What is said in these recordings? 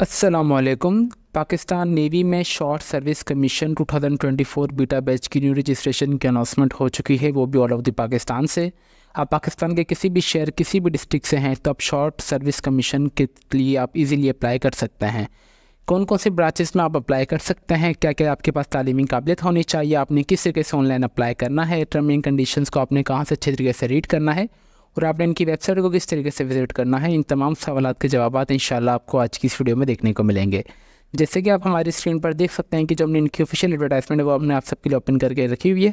अस्सलामुअलैकुम। पाकिस्तान नेवी में short service commission 2024 beta batch की न्यू रजिस्ट्रेशन की अनाउंसमेंट हो चुकी है, वो भी ऑल ओवर द पाकिस्तान से। आप पाकिस्तान के किसी भी शहर किसी भी डिस्ट्रिक्ट से हैं तो आप शॉर्ट सर्विस कमीशन के लिए आप इजीली अप्लाई कर सकते हैं। कौन कौन से ब्रांचेस में आप अप्लाई कर सकते हैं, क्या क्या आपके पास तालीमी काबिलियत होनी चाहिए, आपने किस तरीके से ऑनलाइन अप्लाई करना है, टर्म एंड कंडीशंस को आपने कहाँ से अच्छे तरीके से रीड करना है और आपने इनकी वेबसाइट को किस तरीके से विजिट करना है, इन तमाम सवालात के जवाब इंशाल्लाह आपको आज की इस वीडियो में देखने को मिलेंगे। जैसे कि आप हमारी स्क्रीन पर देख सकते हैं कि जो हमने इनकी ऑफिशियल एडवर्टाइजमेंट है वो हमने आप सबके लिए ओपन करके रखी हुई है।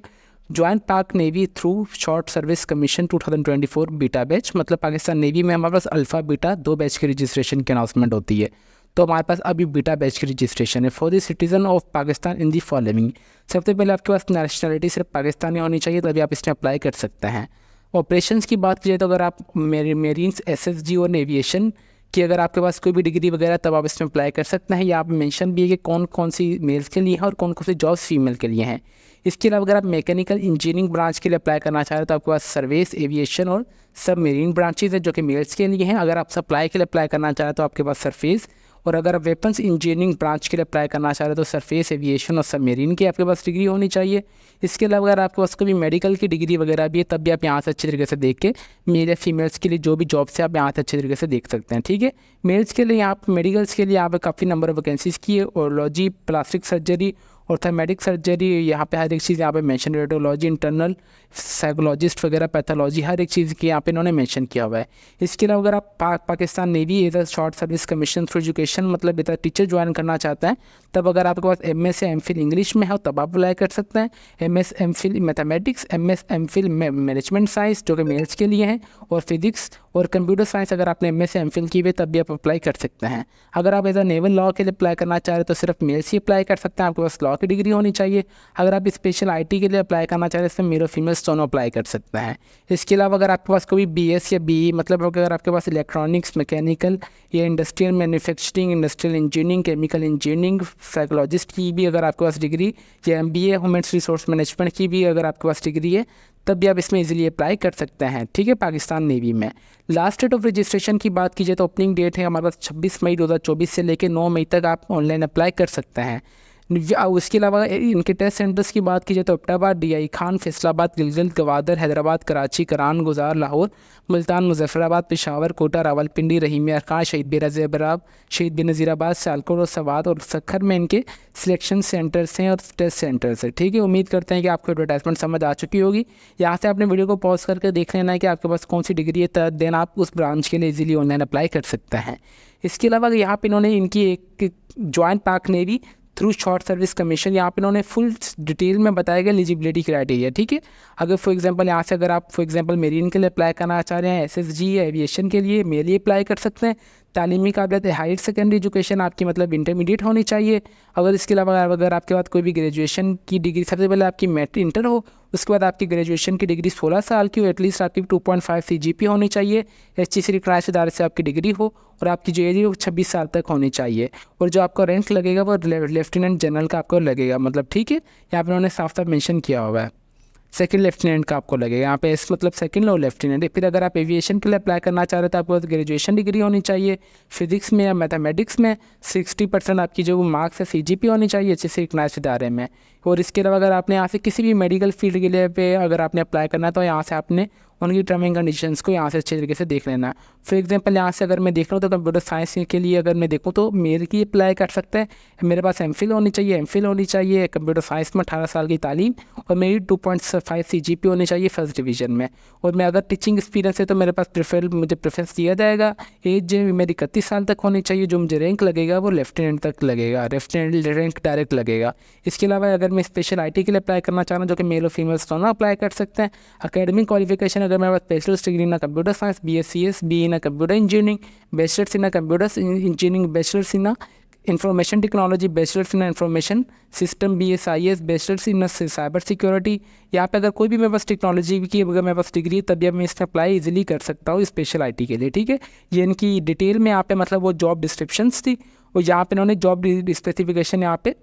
ज्वाइन पाक navy through short service commission 2024 beta batch, मतलब पाकिस्तान नेवी में हमारे पास अल्फ़ा बीटा 2 बैच की रजिस्ट्रेशन की अनाउंसमेंट होती है। तो हमारे पास अभी बीटा बैच की रजिस्ट्रेशन है for the citizen of Pakistan in the following. सबसे पहले आपके पास नेशनलिटी सिर्फ पाकिस्तानी होनी चाहिए, तभी आप इसमें अप्लाई कर सकते हैं। ऑपरेशंस की बात कीजिए तो अगर आप मेरीन्स एसएसजी और एविएशन की अगर आपके पास कोई भी डिग्री वगैरह तब आप इसमें अप्लाई कर सकते हैं। यहाँ पे मेंशन भी है कि कौन कौन सी मेल्स के लिए है और कौन कौन सी जॉब्स फीमेल के लिए हैं। इसके अलावा अगर आप मैकेनिकल इंजीनियरिंग ब्रांच के लिए अप्लाई करना चाह रहे हो तो आपके पास सर्विस एविएशन और सब मेरीन ब्रांचेज है जो कि मेल्स के लिए हैं। अगर आप सप्लाई के लिए अप्लाई करना चाह रहे हो तो आपके पास सरफेस, और अगर आप वेपन्स इंजीनियरिंग ब्रांच के लिए अप्लाई करना चाह रहे हो तो सरफेस एविएशन और सबमरीन की आपके पास डिग्री होनी चाहिए। इसके अलावा अगर आपके पास कभी मेडिकल की डिग्री वगैरह भी है तब भी आप यहाँ से अच्छे तरीके से देख के मेल या फीमेल्स के लिए जो भी जॉब्स है आप यहाँ से अच्छे तरीके से देख सकते हैं। ठीक है, मेल्स के लिए आप मेडिकल्स के लिए यहाँ पर काफ़ी नंबर ऑफ वैकेंसीज़ की है। ओरोलॉजी, प्लास्टिक सर्जरी, ऑर्थोमेडिक सर्जरी, यहाँ पे हर एक चीज़ यहाँ पे मेंशन, रेडियोलॉजी, इंटरनल साइकोलॉजिस्ट वगैरह, पैथोलॉजी, हर एक चीज़ की यहाँ पे इन्होंने मेंशन किया हुआ है। इसके अलावा अगर आप Pakistan navy as a short service commission through education, मतलब एज अ टीचर ज्वाइन करना चाहते हैं, तब अगर आपके पास एमएस या एमफिल इंग्लिश में है तब आप अप्लाई कर सकते हैं। MS MPhil mathematics, MS MPhil management science जो कि मेल्स के लिए हैं, और फिजिक्स और कंप्यूटर साइंस अगर आपने एमएस या एमफिल की हुई तब भी आप अप्लाई कर सकते हैं। अगर आप एज अ नेवल लॉ के लिए अप्लाई करना चाह रहे हैं तो सिर्फ मेल्स ही अप्लाई कर सकते हैं, आपके पास लॉ की डिग्री होनी चाहिए। अगर आप स्पेशल आईटी के लिए अप्लाई करना चाह रहे हैं इसमें मेल और फीमेल्स दोनों अप्लाई कर सकते हैं। इसके अलावा अगर आपके पास कोई बीएस या बीई, मतलब अगर आपके पास इलेक्ट्रॉनिक्स, मैकेनिकल या industrial manufacturing, industrial engineering, chemical engineering, psychologist की भी अगर आपके पास डिग्री, या एमबीए ह्यूमन रिसोर्स मैनेजमेंट की भी अगर आपके पास डिग्री है तब भी आप इसमें इजीली अप्लाई कर सकते हैं। ठीक है, पाकिस्तान नेवी में लास्ट डेट ऑफ रजिस्ट्रेशन की बात कीजिए तो ओपनिंग डेट है हमारे पास 26 मई 2024 से लेकर 9 मई तक आप ऑनलाइन अप्लाई कर सकते हैं। उसके अलावा इनके टेस्ट सेंटर्स की बात कीजिए तो एबटाबाद, डीआई खान, फैसलाबाद, गिलगित, गवादर, हैदराबाद, कराची, करान, गुजार, लाहौर, मुल्तान, मुजफ्फराबाद, पेशावर, कोटा, रावलपिंडी, रहीमिया खान, शहीद बेनज़ीराबाद, शहीद बेनज़ीराबाद, सियालकोट और सवात और सखर में इनके सिलेक्शन सेंटर्स हैं और टेस्ट सेंटर्स हैं। ठीक है, उम्मीद करते हैं कि आपको एडवर्टाइजमेंट समझ आ चुकी होगी। यहाँ से आपने वीडियो को पॉज करके देख लेना है कि आपके पास कौन सी डिग्री है, देन आप उस ब्रांच के लिए इजीली ऑनलाइन अप्लाई कर सकते हैं। इसके अलावा यहाँ पे इन्होंने इनकी एक ज्वाइन पाक navy through short service commission, यहाँ पे इन्होंने फुल डिटेल में बताया गया एलिजिबिलिटी क्राइटेरिया। ठीक है, अगर फॉर एग्जांपल यहाँ से अगर आप फॉर एग्जांपल मेरीन के लिए अप्लाई करना चाह रहे हैं, एसएसजी या एविएशन के लिए मेल ही अप्लाई कर सकते हैं। तालीमी काबिलियत हायर सेकेंडरी एजुकेशन आपकी मतलब इंटरमीडिएट होनी चाहिए। अगर इसके अलावा अगर आपके पास कोई भी ग्रेजुएशन की डिग्री, सबसे पहले आपकी मैट इंटर हो, उसके बाद आपकी ग्रेजुएशन की डिग्री 16 साल की हो, एटलीस्ट आपकी 2.5 सीजीपी होनी चाहिए, एचईसी क्लास इदारे से आपकी डिग्री हो, और आपकी जो एज है वो 26 साल तक होनी चाहिए। और जो आपका रैंक लगेगा वो लेफ्टिनेंट जनरल का आपको लगेगा, मतलब ठीक है, यहाँ पर उन्होंने साफ साफ मेंशन किया हुआ है। सेकंड लेफ्टिनेंट का आपको लगेगा यहाँ पे, इस मतलब सेकंड लो लेफ्टिनेंट है। फिर अगर आप एविएशन के लिए अप्लाई करना चाह रहे हो तो आपको ग्रेजुएशन डिग्री होनी चाहिए, फिजिक्स में या मैथमेटिक्स में 60% आपकी जो मार्क्स है सीजीपी होनी चाहिए अच्छे से क्लास इदारे में। और इसके अलावा अगर आपने यहाँ से किसी भी मेडिकल फील्ड के लिए पे अगर आपने अप्लाई करना है तो यहाँ से आपने उनकी टर्म एंड कंडीशंस को यहाँ से अच्छे तरीके से देख लेना है। फॉर एग्जांपल यहाँ से अगर मैं देख रहा हूँ तो कंप्यूटर साइंस के लिए अगर मैं देखूँ तो मेरे की अप्लाई कर सकते हैं। मेरे पास एमफिल होनी चाहिए, एमफिल होनी चाहिए कंप्यूटर साइंस में 18 साल की तालीम, और मेरी 2.5 सीजीपी होनी चाहिए फर्स्ट डिवीजन में। और मैं अगर टीचिंग एक्सपीरियंस है तो मेरे पास मुझे प्रेफरेंस दिया जाएगा। एज मेरी 31 साल तक होनी चाहिए। जो मुझे रैंक लगेगा वो लेफ्टिनेंट तक लगेगा, लेफ्टिनेंट रैंक डायरेक्ट लगेगा। इसके अलावा अगर मैं स्पेशल आईटी के लिए अप्लाई करना चाह रहा हूँ जो कि मेल और फीमेल्स दोनों अप्लाई कर सकते हैं। अकेडमिक क्वालिफिकेशन अगर मेरे पास bachelors degree in computer science, BScs, BE in computer engineering, bachelors in computer engineering, bachelors in information technology, bachelors in information system, BSIS, bachelors in cyber security. यहाँ पे अगर कोई भी मेरे पास टेक्नोलॉजी की अगर मेरे पास डिग्री है तभी मैं इसमें अप्लाई इजीली कर सकता हूँ स्पेशल आईटी के लिए। ठीक है, ये इनकी डिटेल में यहाँ पे मतलब वो जॉब डिस्क्रिप्शंस थी, और यहाँ पे इन्होंने जॉब स्पेसिफिकेशन यहाँ पे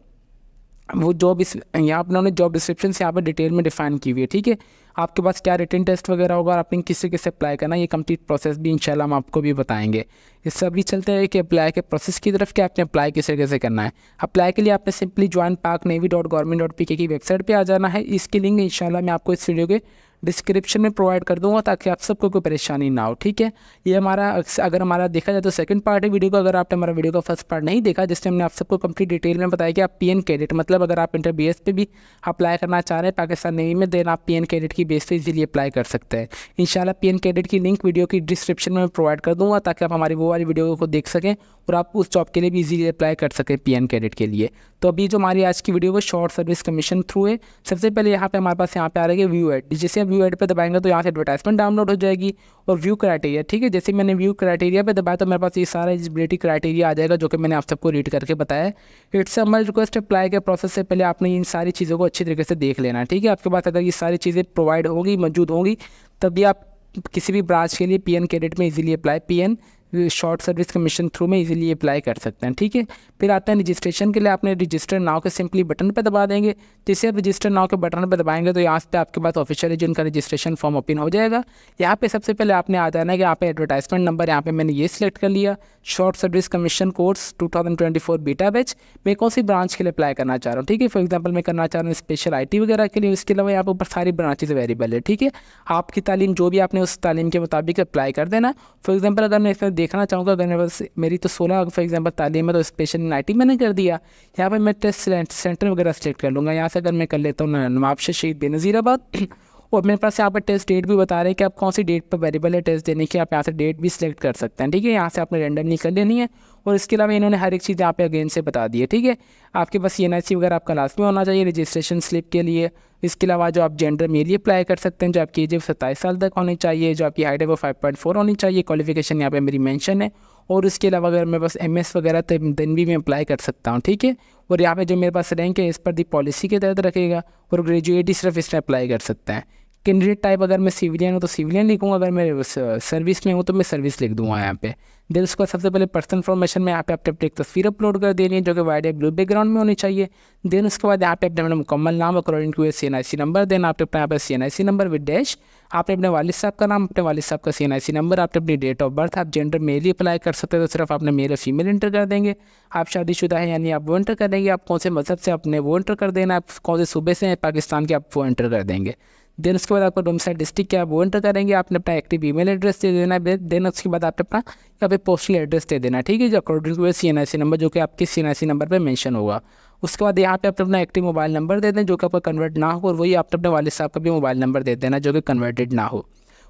वो जॉब यहाँ पर उन्होंने जॉब डिस्क्रिप्शन से यहाँ पर डिटेल में डिफाइन की हुई है। ठीक है, आपके पास क्या रिटन टेस्ट वगैरह होगा और आपने किस तरीके से अप्लाई करना है, ये कंप्लीट प्रोसेस भी इंशाल्लाह हम आपको भी बताएंगे। इससे अभी चलते हैं कि अप्लाई के प्रोसेस की तरफ कि आपने अप्लाई किस तरीके से करना है। अप्लाई के लिए आपने सिंपली joinparknavy.government.pk की वेबसाइट पे आ जाना है। इसकी लिंक इंशाल्लाह मैं आपको इस वीडियो के डिस्क्रिप्शन में प्रोवाइड कर दूंगा ताकि आप सबको कोई परेशानी ना हो, ठीक है। ये हमारा अगर हमारा देखा जाए तो सेकंड पार्ट है वीडियो का। अगर आपने हमारा वीडियो का फर्स्ट पार्ट नहीं देखा जिसमें हमने आप सबको कंप्लीट डिटेल में बताया कि आप पीएन कैडेट मतलब अगर आप इंटर बेस पे भी अप्लाई करना चाह रहे हैं पाकिस्तान नेवी में, देन आप पीएन कैडेट की बेस पे इजीली अप्लाई कर सकते हैं। इंशाल्लाह पीएन कैडेट की लिंक वीडियो की डिस्क्रिप्शन में प्रोवाइड कर दूंगा ताकि आप हमारी वो वाली वीडियो को देख सकें और आप उस जॉब के लिए भी इजीली अप्लाई कर सकें पीएन कैडेट के लिए। तो अभी जो हमारी आज की वीडियो वो शॉर्ट सर्विस कमीशन थ्रू है। सबसे पहले यहाँ पे हमारे पास यहाँ पे आ रही है व्यू एड। जैसे आप व्यू एड पे दबाएंगे तो यहाँ से एडवर्टाइजमेंट डाउनलोड हो जाएगी और व्यू क्राइटेरिया, ठीक है। जैसे मैंने व्यू क्राइटेरिया पे दबाया तो मेरे पास ये सारा एलिजिबिलिटी क्राइटेरिया आ जाएगा जो कि मैंने आप सबको रीड करके बताया है। इट्स हमारी रिक्वेस्ट अप्लाई के प्रोसेस से पहले आपने इन सारी चीज़ों को अच्छी तरीके से देख लेना है, ठीक है। आपके पास अगर ये सारी चीज़ें प्रोवाइड होगी मौजूद होंगी तभी आप किसी भी ब्रांच के लिए पीएन कैडेट में easily apply PN short service commission through में इजीली अप्लाई कर सकते हैं, ठीक है। फिर आता है रजिस्ट्रेशन के लिए आपने रजिस्टर नाउ के सिंपली बटन पे दबा देंगे। जैसे आप रजिस्टर नाउ के बटन पे दबाएंगे तो यहाँ पे आपके पास ऑफिशियली जो उनका रजिस्ट्रेशन फॉर्म ओपन हो जाएगा। यहाँ पे सबसे पहले आपने आ जाना है कि यहाँ पे एडवर्टाइजमेंट नंबर यहाँ पे मैंने ये सिलेक्ट कर लिया, short service commission course 2024 beta batch. मैं कौन सी ब्रांच के लिए अप्लाई करना चाह रहा हूँ, ठीक है। फॉर एग्जाम्पल मैं करना चाह रहा हूँ स्पेशल IT वगैरह के लिए। इसके अलावा यहाँ पर ऊपर सारी ब्रांचेज अवेलेबल है, ठीक है। आपकी तालीम जो भी आपने उस तालीम के मुताबिक अप्लाई कर देना। फॉर एग्जाम्पल अगर मैं इसमें देखना चाहूँगा, अगर मेरी तो 16 फॉर एग्जांपल तालीम है तो स्पेशल IT मैंने कर दिया। यहाँ पे मैं टेस्ट सेंटर वगैरह सेलेक्ट कर लूँगा। यहाँ से अगर मैं कर लेता हूँ नवाबशाह शहीद बेनज़ीराबाद और मेरे पास यहाँ पर टेस्ट डेट भी बता रहे हैं कि आप कौन सी डेट पर अवेलेबल है टेस्ट देने की। आप यहाँ से डेट भी सिलेक्ट कर सकते हैं, ठीक है। यहाँ से आपने रैंडमली कर लेनी है और इसके अलावा इन्होंने हर एक चीज़ यहाँ पे अगेन से बता दी है, ठीक है। आपके पास NIC वगैरह आपका लाजमी होना चाहिए रजिस्ट्रेशन स्लिप के लिए। इसके अलावा जो आप जेंडर मेल अप्लाई कर सकते हैं, जो आपकी एज 27 साल तक होनी चाहिए, जो आपकी हाइट है वो 5.4 होनी चाहिए। क्वालिफिकेशन यहाँ पे मेरी मेंशन है और इसके अलावा अगर मेरे पास MS वगैरह तो दिन भी मैं अप्लाई कर सकता हूँ, ठीक है। और यहाँ पे जो मेरे पास रैंक है इस पर दी पॉलिसी के तहत रखेगा और ग्रेजुएट ही सिर्फ इसमें अप्लाई कर सकता है। कैंडिडेट टाइप अगर मैं सिविलियन हूँ तो सिविलियन लिखूँगा, अगर मैं सर्विस में हूँ तो मैं सर्विस लिख दूँगा यहाँ पे। देन उसका सबसे पहले पर्सनल इन्फॉर्मेशन में यहाँ पे आपने एक तस्वीर अपलोड कर देनी है जो कि वाइट या ब्लू बैकग्राउंड में होनी चाहिए। देन उसके बाद यहाँ पे अपने मुकम्मल नाम अकॉर्डिंग टू CNIC नंबर। देन आपने अपने यहाँ पे CNIC नंबर विद डैश, आपने अपने वालिद साहब का नाम, अपने वालिद साहब का CNIC नंबर, आपने अपनी डेट ऑफ बर्थ, आप जेंडर मेल ही अप्लाई कर सकते हो तो सिर्फ आपने मेल और फीमेल इंटर कर देंगे। आप शादीशुदा है यानी आप वो इंटर कर देंगे। आप कौन से मजहब से अपने वो इंटर कर देना, आप कौन से सूबे से हैं पाकिस्तान के आप वो इंटर कर देंगे। देन उसके बाद आपका डोमिसाइल डिस्ट्रिक्ट क्या है वो एंटर करेंगे। आपने अपना एक्टिव ईमेल एड्रेस दे देना है। देन उसके बाद आपने अपना यहाँ पे पोस्टल एड्रेस दे देना है, ठीक है, जो अकॉर्डिंग टू CNIC नंबर जो कि आपके CNIC नंबर पे मेंशन होगा। उसके बाद यहाँ पे आप अपना एक्टिव मोबाइल नंबर दे दें जो कि आपका कन्वर्ट ना हो और वही आप अपने वालिद साहब का भी मोबाइल नंबर दे देना जो कि कन्वर्टेड ना हो।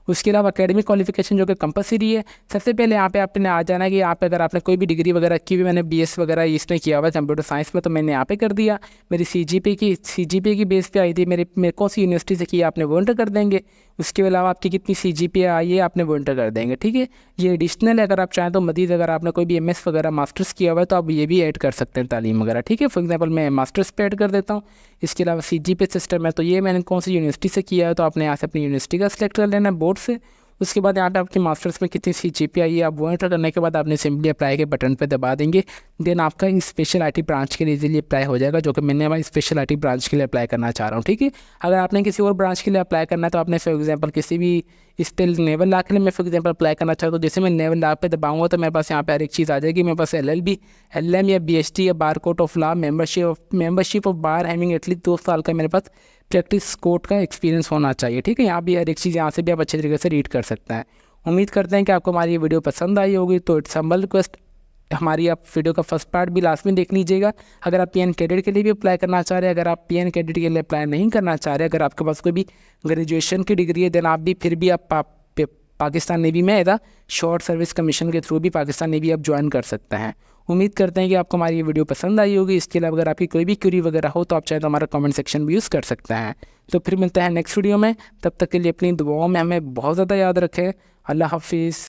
उसके अलावा एकेडमिक क्वालिफिकेशन जो कि कंपलसरी है। सबसे पहले यहाँ पे आपने आ जाना है कि यहाँ पे अगर आपने कोई भी डिग्री वगैरह की हुई, मैंने BS वगैरह इसमें किया हुआ है कंप्यूटर साइंस में तो मैंने यहाँ पे कर दिया। मेरी CGPA की बेस पे आई थी, मेरे कौन सी यूनिवर्सिटी से किया आपने वो एंटर कर देंगे। उसके अलावा आपकी कितनी CGPA आई है आपने वो एंटर कर देंगे, ठीक है। ये एडिशनल है, अगर आप चाहें तो मजीद अगर आपने कोई भी MS वगैरह मास्टर्स किया हुआ है तो आप ये भी ऐड कर सकते हैं तालीम वगैरह, ठीक है। फॉर एग्जाम्पल मैं मास्टर्स पे ऐड कर देता हूँ। इसके अलावा CGPA सिस्टम है तो ये मैंने कौन सी यूनिवर्सिटी से किया है तो आपने यहाँ से अपनी यूनिवर्सिटी का सिलेक्ट कर लेना है बोर्ड से। उसके बाद यहाँ पे आपके मास्टर्स में कितनी CGPA आई है आप वो एंटर करने के बाद आपने सिंपली अप्लाई के बटन पे दबा देंगे। देन आपका स्पेशल IT ब्रांच के लिए इजीली अप्लाई हो जाएगा जो कि मैंने हमारी स्पेशल IT ब्रांच के लिए अप्लाई करना चाह रहा हूँ, ठीक है। अगर आपने किसी और ब्रांच के लिए अप्लाई करना है तो आपने फॉर एग्जाम्पल किसी भी स्टिल नेवल लॉ के लिए मैं फॉर एग्जाम्पल अप्लाई करना चाहता हूँ तो जैसे मैं नेवल लॉ पे दबाऊंगा तो मेरे पास यहाँ पे हर एक चीज़ आ जाएगी। मेरे पास LLB LM या BHT या bar court of law membership of bar having at least 2 साल का मेरे पास प्रैक्टिस कोर्ट का एक्सपीरियंस होना चाहिए, ठीक है। यहाँ भी हर एक चीज़ यहाँ से भी आप अच्छे तरीके से रीड कर सकते हैं। उम्मीद करते हैं कि आपको हमारी ये वीडियो पसंद आई होगी। तो इट्स हम्बल रिक्वेस्ट हमारी आप वीडियो का फर्स्ट पार्ट भी लास्ट में देख लीजिएगा। अगर आप PN कैडेट के लिए भी अप्लाई करना चाह रहे हैं, अगर आप PN कैडेट के लिए अप्लाई नहीं करना चाह रहे, अगर आपके पास कोई भी ग्रेजुएशन की डिग्री है देन आप भी फिर भी आप पाकिस्तान नेवी में एदा शॉर्ट सर्विस कमीशन के थ्रू भी पाकिस्तान नेवी आप ज्वाइन कर सकते हैं। उम्मीद करते हैं कि आपको हमारी ये वीडियो पसंद आई होगी। इसके अलावा अगर आपकी कोई भी क्वेरी वगैरह हो तो आप चाहे तो हमारा कमेंट सेक्शन भी यूज़ कर सकते हैं। तो फिर मिलते हैं नेक्स्ट वीडियो में, तब तक के लिए अपनी दुआओं में हमें बहुत ज़्यादा याद रखें। अल्लाह हाफिज़।